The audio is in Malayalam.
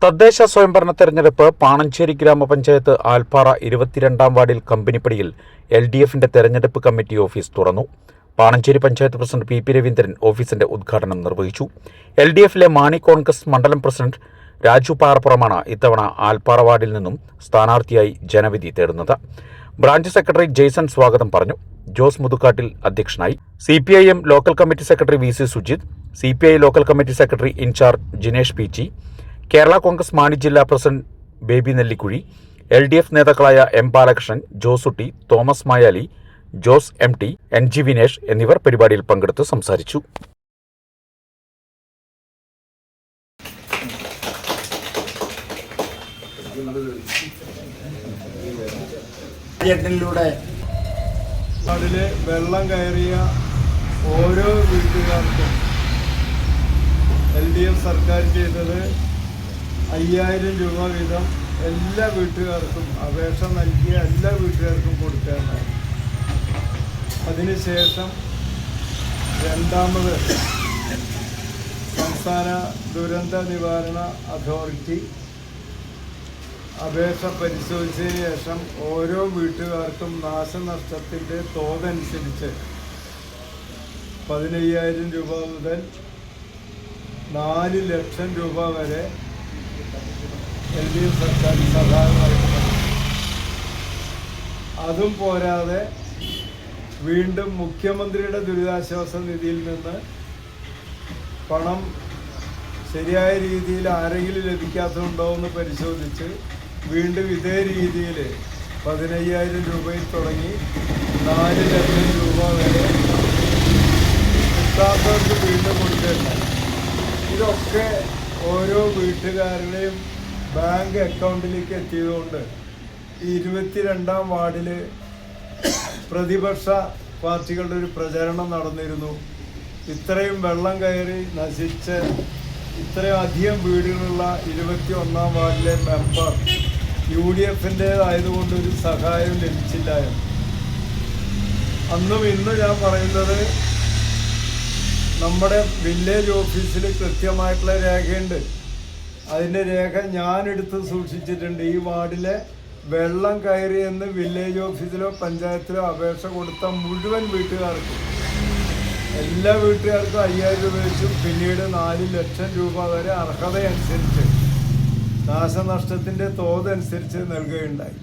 തദ്ദേശ സ്വയംഭരണ തെരഞ്ഞെടുപ്പ് പാണഞ്ചേരി ഗ്രാമപഞ്ചായത്ത് ആൽപ്പാറ 22-ാം വാർഡിൽ കമ്പനിപ്പടിയിൽ LDFിന്റെ തെരഞ്ഞെടുപ്പ് കമ്മിറ്റി ഓഫീസ് തുറന്നു. പാണഞ്ചേരി പഞ്ചായത്ത് പ്രസിഡന്റ് പി രവീന്ദ്രൻ ഓഫീസിന്റെ ഉദ്ഘാടനം നിർവഹിച്ചു. LDFിലെ മാണി കോൺഗ്രസ് മണ്ഡലം പ്രസിഡന്റ് രാജു പാറപ്പുറമാണ് ഇത്തവണ ആൽപ്പാറ വാർഡിൽ നിന്നും സ്ഥാനാർത്ഥിയായി ജനവിധി തേടുന്നത്. ബ്രാഞ്ച് സെക്രട്ടറി ജെയ്സൺ സ്വാഗതം പറഞ്ഞു. ജോസ് മുതുക്കാട്ടിൽ അധ്യക്ഷനായി. CPIM local committee secretary VC Sujith, CPI local committee secretary in charge Jinesh PC, Kerala Congress Mani ജില്ലാ പ്രസിഡന്റ് ബേബി നെല്ലിക്കുഴി, LDF നേതാക്കളായ M Balakrishnan, Josutty, Thomas Mayali, Jose MT, NG Vinesh എന്നിവർ പരിപാടിയിൽ പങ്കെടുത്ത് സംസാരിച്ചു. അതില് വെള്ളം കയറിയ ഓരോ വീട്ടുകാർക്കും LDF സർക്കാർ ചെയ്തത് 5000 രൂപ വീതം എല്ലാ വീട്ടുകാർക്കും, അപേക്ഷ നൽകിയ എല്ലാ വീട്ടുകാർക്കും കൊടുക്കാനായി. അതിനുശേഷം രണ്ടാമത് സംസ്ഥാന ദുരന്ത നിവാരണ അതോറിറ്റി അപേക്ഷ പരിശോധിച്ചതിന് ശേഷം ഓരോ വീട്ടുകാർക്കും നാശനഷ്ടത്തിൻ്റെ തോതനുസരിച്ച് 15000 രൂപ മുതൽ 4 ലക്ഷം രൂപ വരെ LDF സർക്കാർ സഹായമായിട്ട് നൽകും. അതും പോരാതെ വീണ്ടും മുഖ്യമന്ത്രിയുടെ ദുരിതാശ്വാസ നിധിയിൽ നിന്ന് പണം ശരിയായ രീതിയിൽ ആരെങ്കിലും ലഭിക്കാത്തതുണ്ടോ എന്ന് പരിശോധിച്ച് വീണ്ടും ഇതേ രീതിയിൽ 15000 രൂപയിൽ തുടങ്ങി 4 ലക്ഷം രൂപ വരെ കിട്ടാത്തവർക്ക് വീണ്ടും കൊടുക്കേണ്ടായി. ഇതൊക്കെ ഓരോ വീട്ടുകാരുടെയും ബാങ്ക് അക്കൗണ്ടിലേക്ക് എത്തിയതുകൊണ്ട് ഈ 22-ാം വാർഡിൽ പ്രതിപക്ഷ പാർട്ടികളുടെ ഒരു പ്രചരണം നടന്നിരുന്നു. ഇത്രയും വെള്ളം കയറി നശിച്ച് ഇത്രയും അധികം വീടുകളുള്ള 21-ാം വാർഡിലെ മെമ്പർ UDFൻ്റേതായതുകൊണ്ട് ഒരു സഹായം ലഭിച്ചില്ല എന്ന്. അന്നും ഇന്ന് ഞാൻ പറയുന്നത്, നമ്മുടെ വില്ലേജ് ഓഫീസിൽ കൃത്യമായിട്ടുള്ള രേഖയുണ്ട്. അതിൻ്റെ രേഖ ഞാനെടുത്ത് സൂക്ഷിച്ചിട്ടുണ്ട്. ഈ വാർഡിലെ വെള്ളം കയറിയെന്ന് വില്ലേജ് ഓഫീസിലോ പഞ്ചായത്തിലോ അപേക്ഷ കൊടുത്ത മുഴുവൻ വീട്ടുകാർക്കും, എല്ലാ വീട്ടുകാർക്കും 5000 രൂപ വെച്ചും പിന്നീട് 4 ലക്ഷം രൂപ വരെ അർഹതയനുസരിച്ച് നാശനഷ്ടത്തിൻ്റെ തോതനുസരിച്ച് നൽകുകയുണ്ടായി.